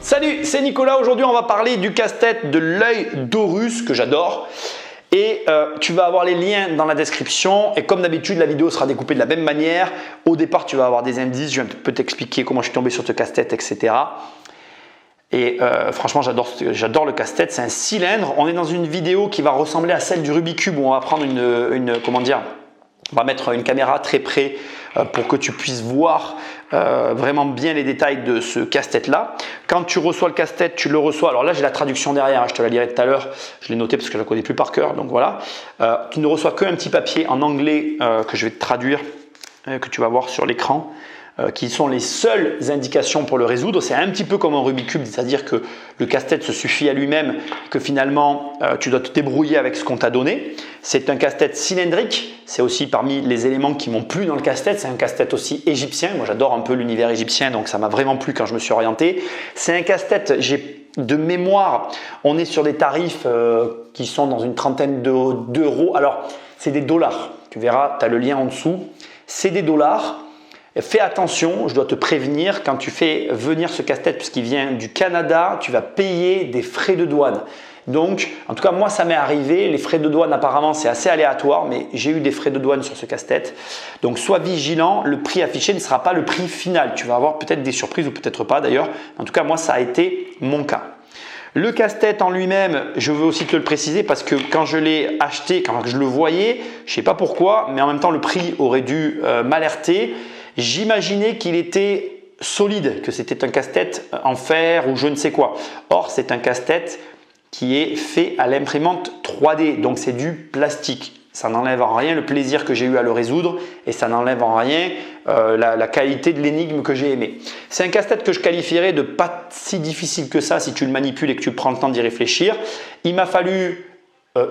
Salut, c'est Nicolas. Aujourd'hui, on va parler du casse-tête de l'œil d'Horus que j'adore. Et tu vas avoir les liens dans la description. Et comme d'habitude, la vidéo sera découpée de la même manière. Au départ, tu vas avoir des indices. Je vais un peu t'expliquer comment je suis tombé sur ce casse-tête, etc. Et franchement, j'adore le casse-tête. C'est un cylindre. On est dans une vidéo qui va ressembler à celle du Rubik's Cube où on va prendre on va mettre une caméra très près pour que tu puisses voir vraiment bien les détails de ce casse-tête là. Quand tu reçois le casse-tête, tu le reçois. Alors là, j'ai la traduction derrière, je te la lirai tout à l'heure. Je l'ai noté parce que je ne la connais plus par cœur. Donc voilà. Tu ne reçois qu'un petit papier en anglais que je vais te traduire, que tu vas voir sur l'écran. Qui sont les seules indications pour le résoudre. C'est un petit peu comme un Rubik's Cube, c'est-à-dire que le casse-tête se suffit à lui-même, que finalement tu dois te débrouiller avec ce qu'on t'a donné. C'est un casse-tête cylindrique, c'est aussi parmi les éléments qui m'ont plu dans le casse-tête. C'est un casse-tête aussi égyptien, moi j'adore un peu l'univers égyptien, donc ça m'a vraiment plu quand je me suis orienté. C'est un casse-tête, j'ai de mémoire, on est sur des tarifs qui sont dans une trentaine d'euros. Alors c'est des dollars, tu verras, tu as le lien en dessous, c'est des dollars. Fais attention, je dois te prévenir, quand tu fais venir ce casse-tête puisqu'il vient du Canada, tu vas payer des frais de douane. Donc, en tout cas, moi, ça m'est arrivé. Les frais de douane, apparemment, c'est assez aléatoire, mais j'ai eu des frais de douane sur ce casse-tête. Donc, sois vigilant. Le prix affiché ne sera pas le prix final. Tu vas avoir peut-être des surprises ou peut-être pas d'ailleurs. En tout cas, moi, ça a été mon cas. Le casse-tête en lui-même, je veux aussi te le préciser parce que quand je l'ai acheté, quand je le voyais, je ne sais pas pourquoi, mais en même temps, le prix aurait dû m'alerter. J'imaginais qu'il était solide, que c'était un casse-tête en fer ou je ne sais quoi. Or, c'est un casse-tête qui est fait à l'imprimante 3D, donc c'est du plastique. Ça n'enlève en rien le plaisir que j'ai eu à le résoudre et ça n'enlève en rien la qualité de l'énigme que j'ai aimée. C'est un casse-tête que je qualifierais de pas si difficile que ça si tu le manipules et que tu prends le temps d'y réfléchir. Il m'a fallu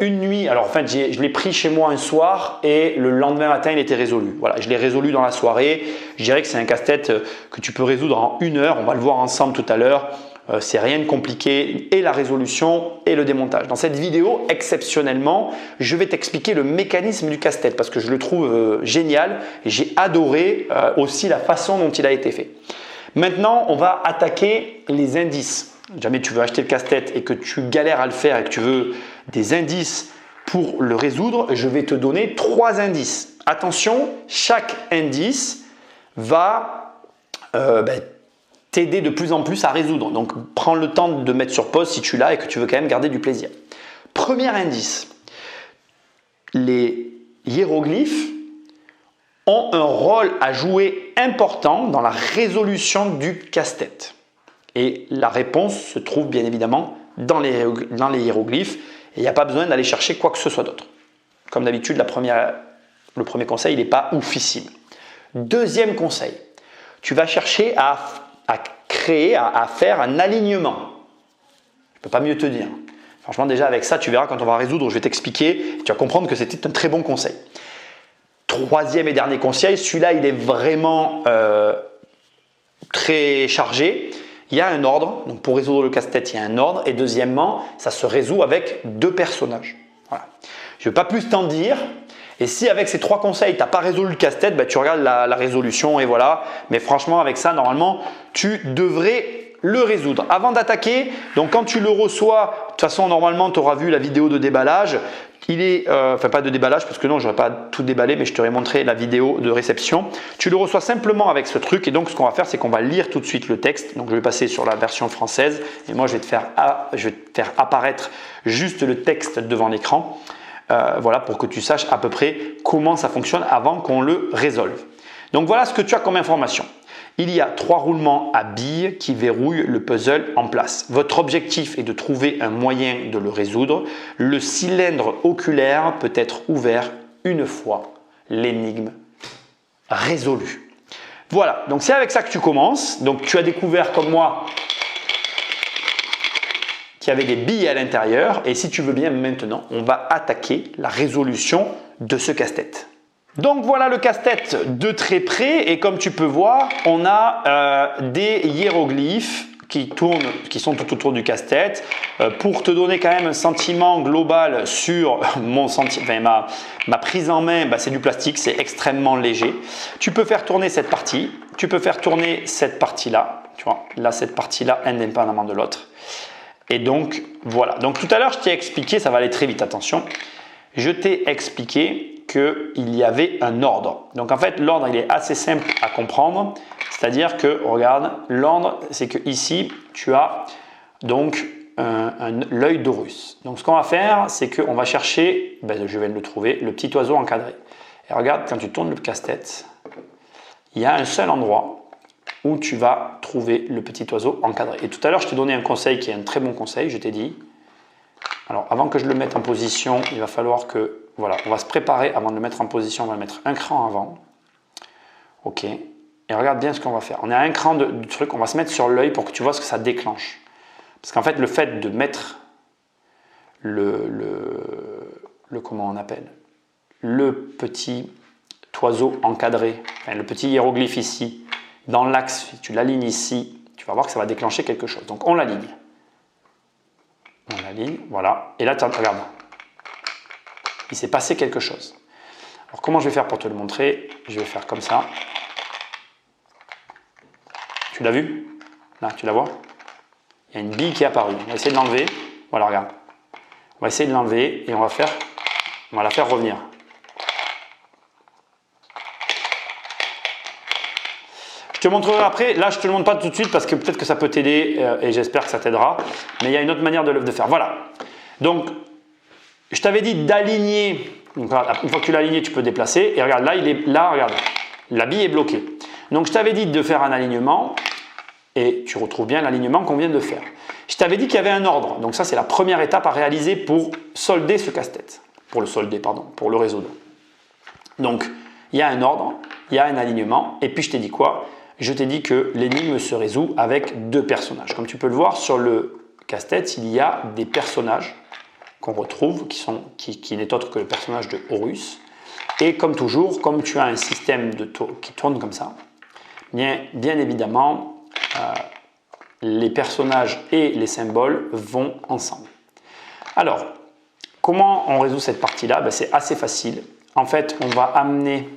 une nuit, alors en fait je l'ai pris chez moi un soir et le lendemain matin il était résolu. Voilà, je l'ai résolu dans la soirée. Je dirais que c'est un casse-tête que tu peux résoudre en 1 heure. On va le voir ensemble tout à l'heure. C'est rien de compliqué et la résolution et le démontage. Dans cette vidéo, exceptionnellement, je vais t'expliquer le mécanisme du casse-tête parce que je le trouve génial et j'ai adoré aussi la façon dont il a été fait. Maintenant, on va attaquer les indices. Jamais tu veux acheter le casse-tête et que tu galères à le faire et que tu veux des indices pour le résoudre, je vais te donner 3 indices. Attention, chaque indice va t'aider de plus en plus à résoudre. Donc, prends le temps de mettre sur pause si tu l'as et que tu veux quand même garder du plaisir. Premier indice, les hiéroglyphes ont un rôle à jouer important dans la résolution du casse-tête. Et la réponse se trouve bien évidemment dans les hiéroglyphes et il n'y a pas besoin d'aller chercher quoi que ce soit d'autre. Comme d'habitude, le premier conseil, il n'est pas oufissime. Deuxième conseil, tu vas chercher à faire un alignement. Je ne peux pas mieux te dire. Franchement, déjà avec ça, tu verras quand on va résoudre, je vais t'expliquer, tu vas comprendre que c'était un très bon conseil. Troisième et dernier conseil, celui-là, il est vraiment très chargé. Il y a un ordre, donc pour résoudre le casse-tête, il y a un ordre. Et deuxièmement, ça se résout avec 2 personnages. Voilà. Je ne vais pas plus t'en dire. Et si avec ces 3 conseils, tu n'as pas résolu le casse-tête, tu regardes la résolution et voilà. Mais franchement, avec ça, normalement, tu devrais le résoudre. Avant d'attaquer, donc quand tu le reçois, de toute façon, normalement, tu auras vu la vidéo de déballage. Il est, enfin pas de déballage parce que non, je n'aurais pas tout déballé, mais je t'aurais montré la vidéo de réception. Tu le reçois simplement avec ce truc et donc ce qu'on va faire, c'est qu'on va lire tout de suite le texte. Donc je vais passer sur la version française et moi je vais te faire apparaître juste le texte devant l'écran. Voilà, pour que tu saches à peu près comment ça fonctionne avant qu'on le résolve. Donc voilà ce que tu as comme information. Il y a 3 roulements à billes qui verrouillent le puzzle en place. Votre objectif est de trouver un moyen de le résoudre. Le cylindre oculaire peut être ouvert une fois l'énigme résolue. Voilà, donc c'est avec ça que tu commences. Donc tu as découvert comme moi qu'il y avait des billes à l'intérieur. Et si tu veux bien maintenant, on va attaquer la résolution de ce casse-tête. Donc voilà le casse-tête de très près et comme tu peux voir, on a des hiéroglyphes qui sont tout autour du casse-tête. Pour te donner quand même un sentiment global sur ma prise en main, c'est du plastique, c'est extrêmement léger. Tu peux faire tourner cette partie, tu peux faire tourner cette partie-là. Tu vois, là, cette partie-là, indépendamment de l'autre. Et donc, voilà. Donc, tout à l'heure, je t'ai expliqué, ça va aller très vite, attention. Je t'ai expliqué qu'il y avait un ordre. Donc, en fait, l'ordre, il est assez simple à comprendre. C'est-à-dire que, regarde, l'ordre, c'est que ici, tu as donc l'œil d'Horus. Donc, ce qu'on va faire, c'est qu'on va chercher, ben, je vais le trouver, le petit oiseau encadré. Et regarde, quand tu tournes le casse-tête, il y a un seul endroit où tu vas trouver le petit oiseau encadré. Et tout à l'heure, je t'ai donné un conseil qui est un très bon conseil. Je t'ai dit, alors avant que je le mette en position, il va falloir que, voilà, on va se préparer avant de le mettre en position. On va le mettre un cran avant. Ok. Et regarde bien ce qu'on va faire. On est à un cran du truc, on va se mettre sur l'œil pour que tu vois ce que ça déclenche. Parce qu'en fait, le fait de mettre comment on appelle, le petit oiseau encadré, enfin, le petit hiéroglyphe ici, dans l'axe, tu l'alignes ici, tu vas voir que ça va déclencher quelque chose. Donc on l'aligne. On l'aligne, voilà. Et là, regarde, il s'est passé quelque chose. Alors comment je vais faire pour te le montrer? Je vais faire comme ça. Tu l'as vu? Là, tu la vois? Il y a une bille qui est apparue. On va essayer de l'enlever. Voilà, regarde. On va essayer de l'enlever et on va la faire revenir. Je te montrerai après. Là, je ne te le montre pas tout de suite parce que peut-être que ça peut t'aider et j'espère que ça t'aidera. Mais il y a une autre manière de faire. Voilà. Donc, je t'avais dit d'aligner. Donc, une fois que tu l'as aligné, tu peux déplacer. Et regarde, là, regarde. La bille est bloquée. Donc, je t'avais dit de faire un alignement. Et tu retrouves bien l'alignement qu'on vient de faire. Je t'avais dit qu'il y avait un ordre. Donc ça, c'est la première étape à réaliser pour solder ce casse-tête. Pour le résoudre. Donc, il y a un ordre, il y a un alignement. Et puis, je t'ai dit quoi? Je t'ai dit que l'énigme se résout avec deux personnages. Comme tu peux le voir sur le casse-tête, il y a des personnages qu'on retrouve qui n'est autre que le personnage de Horus. Et comme toujours, comme tu as un système qui tourne comme ça, bien évidemment, les personnages et les symboles vont ensemble. Alors, comment on résout cette partie-là? Ben, c'est assez facile. En fait, on va amener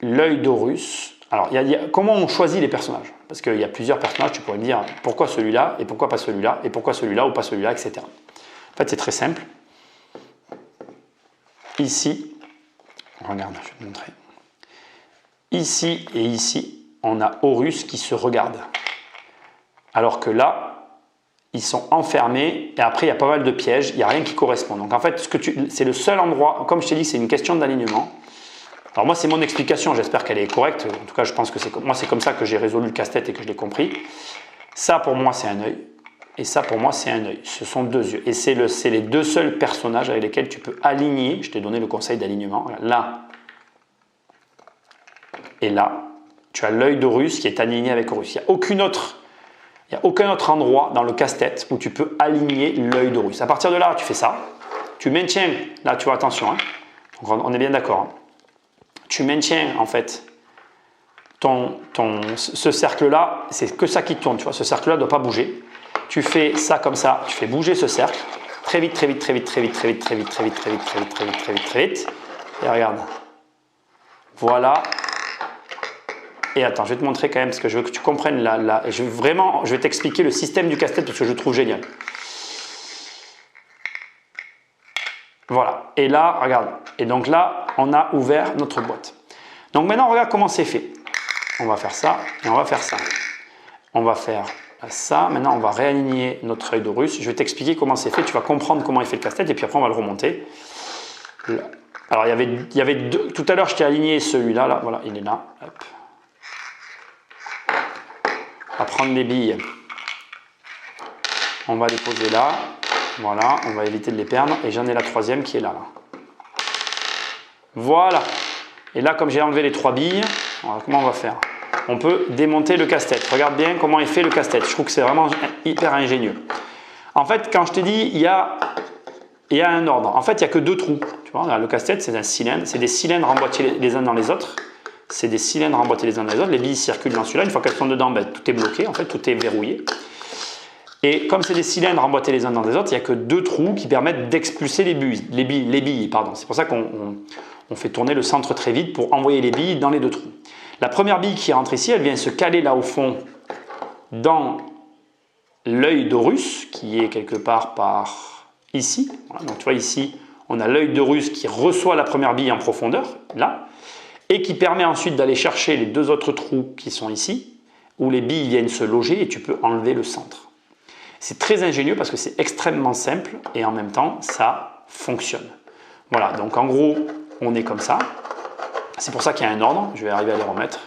l'œil d'Horus. Alors, comment on choisit les personnages? Parce qu'il y a plusieurs personnages, tu pourrais me dire pourquoi celui-là, et pourquoi pas celui-là, et pourquoi celui-là ou pas celui-là, etc. En fait, c'est très simple. Ici, regarde, je vais te montrer. Ici et ici, on a Horus qui se regarde. Alors que là, ils sont enfermés et après, il y a pas mal de pièges, il n'y a rien qui correspond. Donc en fait, c'est le seul endroit, comme je t'ai dit, c'est une question d'alignement. Alors moi, c'est mon explication, j'espère qu'elle est correcte. En tout cas, je pense que c'est comme ça que j'ai résolu le casse-tête et que je l'ai compris. Ça, pour moi, c'est un œil. Et ça, pour moi, c'est un œil. Ce sont deux yeux. Et c'est les deux seuls personnages avec lesquels tu peux aligner. Je t'ai donné le conseil d'alignement. Là et là. Tu as l'œil d'Horus qui est aligné avec Horus. Il n'y a aucun autre endroit dans le casse-tête où tu peux aligner l'œil d'Horus. À partir de là, tu fais ça. Tu maintiens, là tu vois, attention, hein. Donc on est bien d'accord. Hein. Tu maintiens en fait ce cercle-là, c'est que ça qui tourne. Tu vois, ce cercle-là ne doit pas bouger. Tu fais ça comme ça, tu fais bouger ce cercle. Très vite, très vite, très vite, très vite, très vite, très vite, très vite, très vite, très vite, très vite, très vite, très vite. Et regarde. Voilà. Et attends, je vais te montrer quand même, parce que je veux que tu comprennes, je vais t'expliquer le système du casse-tête, parce que je le trouve génial. Voilà, et là, regarde, et donc là, on a ouvert notre boîte. Donc maintenant, regarde comment c'est fait. On va faire ça, et on va faire ça. On va faire ça, maintenant on va réaligner notre œil d'Horus. Je vais t'expliquer comment c'est fait, tu vas comprendre comment il fait le casse-tête, et puis après on va le remonter. Là. Alors, il y avait deux, tout à l'heure, je t'ai aligné celui-là, là, voilà, il est là, hop. On va prendre les billes, on va les poser là, voilà, on va éviter de les perdre, et j'en ai la troisième qui est là. Voilà, et là comme j'ai enlevé les trois billes, voilà, comment on va faire? On peut démonter le casse-tête, regarde bien comment est fait le casse-tête, je trouve que c'est vraiment hyper ingénieux. En fait, quand je t'ai dit, il y a un ordre, en fait il n'y a que deux trous, tu vois, le casse-tête c'est un cylindre, c'est des cylindres emboîtés les uns dans les autres. C'est des cylindres emboîtés les uns dans les autres. Les billes circulent dans celui-là. Une fois qu'elles sont dedans, ben, tout est bloqué. En fait, tout est verrouillé. Et comme c'est des cylindres emboîtés les uns dans les autres, il n'y a que deux trous qui permettent d'expulser les billes. C'est pour ça qu'on fait tourner le centre très vite pour envoyer les billes dans les deux trous. La première bille qui rentre ici, elle vient se caler là au fond dans l'œil d'Horus qui est quelque part par ici. Voilà, donc tu vois ici, on a l'œil d'Horus qui reçoit la première bille en profondeur, là, et qui permet ensuite d'aller chercher les deux autres trous qui sont ici, où les billes viennent se loger et tu peux enlever le centre. C'est très ingénieux parce que c'est extrêmement simple et en même temps, ça fonctionne. Voilà, donc en gros, on est comme ça. C'est pour ça qu'il y a un ordre, je vais arriver à les remettre.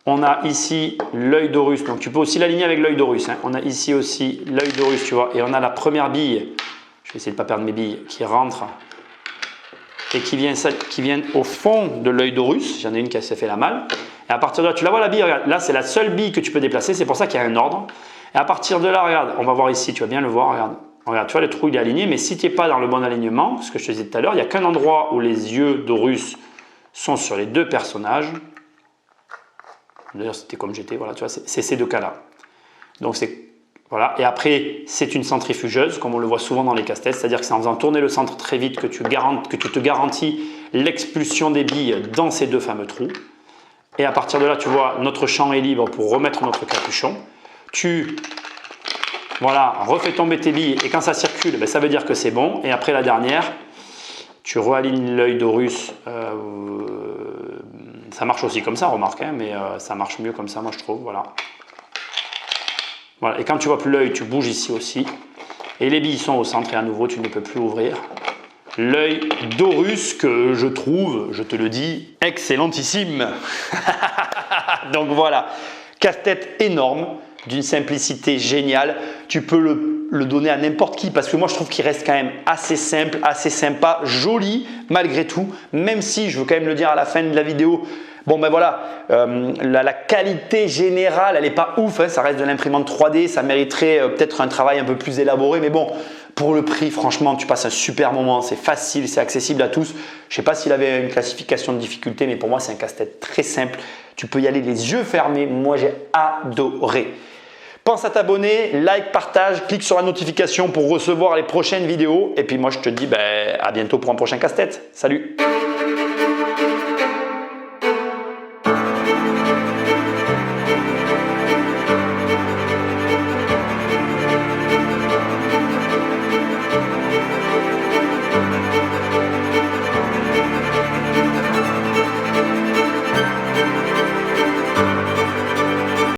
On a ici l'œil d'Horus, donc tu peux aussi l'aligner avec l'œil d'Horus. Hein. On a ici aussi l'œil d'Horus, tu vois, et on a la première bille, je vais essayer de ne pas perdre mes billes, qui rentre et qui vient au fond de l'œil d'Horus. J'en ai une qui s'est fait la malle. Et à partir de là, tu la vois la bille, regarde, là c'est la seule bille que tu peux déplacer, c'est pour ça qu'il y a un ordre. Et à partir de là, regarde, on va voir ici, tu vas bien le voir, regarde. Regarde, tu vois le trou il est aligné, mais si tu n'es pas dans le bon alignement, ce que je te disais tout à l'heure, il n'y a qu'un endroit où les yeux d'Horus sont sur les deux personnages. D'ailleurs, c'était comme j'étais, voilà, tu vois, c'est ces deux cas-là. Donc, voilà. Et après, c'est une centrifugeuse, comme on le voit souvent dans les casse-têtes, c'est-à-dire que c'est en faisant tourner le centre très vite que tu te garantis l'expulsion des billes dans ces deux fameux trous. Et à partir de là, tu vois, notre champ est libre pour remettre notre capuchon. Tu refais tomber tes billes et quand ça circule, ben, ça veut dire que c'est bon. Et après la dernière, tu réalignes l'œil d'Horus. Ça marche aussi comme ça, remarque, hein, mais ça marche mieux comme ça, moi je trouve. Voilà. Voilà. Et quand tu vois plus l'œil, tu bouges ici aussi. Et les billes sont au centre et à nouveau, tu ne peux plus ouvrir l'œil d'Horus que je trouve, je te le dis, excellentissime. Donc voilà, casse-tête énorme, d'une simplicité géniale. Tu peux le donner à n'importe qui parce que moi je trouve qu'il reste quand même assez simple, assez sympa, joli malgré tout, même si je veux quand même le dire à la fin de la vidéo. Bon ben voilà, la qualité générale elle n'est pas ouf, hein, ça reste de l'imprimante 3D, ça mériterait peut-être un travail un peu plus élaboré, mais bon, pour le prix franchement tu passes un super moment, c'est facile, c'est accessible à tous. Je ne sais pas s'il avait une classification de difficulté, mais pour moi c'est un casse-tête très simple, tu peux y aller les yeux fermés, moi j'ai adoré. Pense à t'abonner, like, partage, clique sur la notification pour recevoir les prochaines vidéos et puis moi je te dis à bientôt pour un prochain casse-tête. Salut!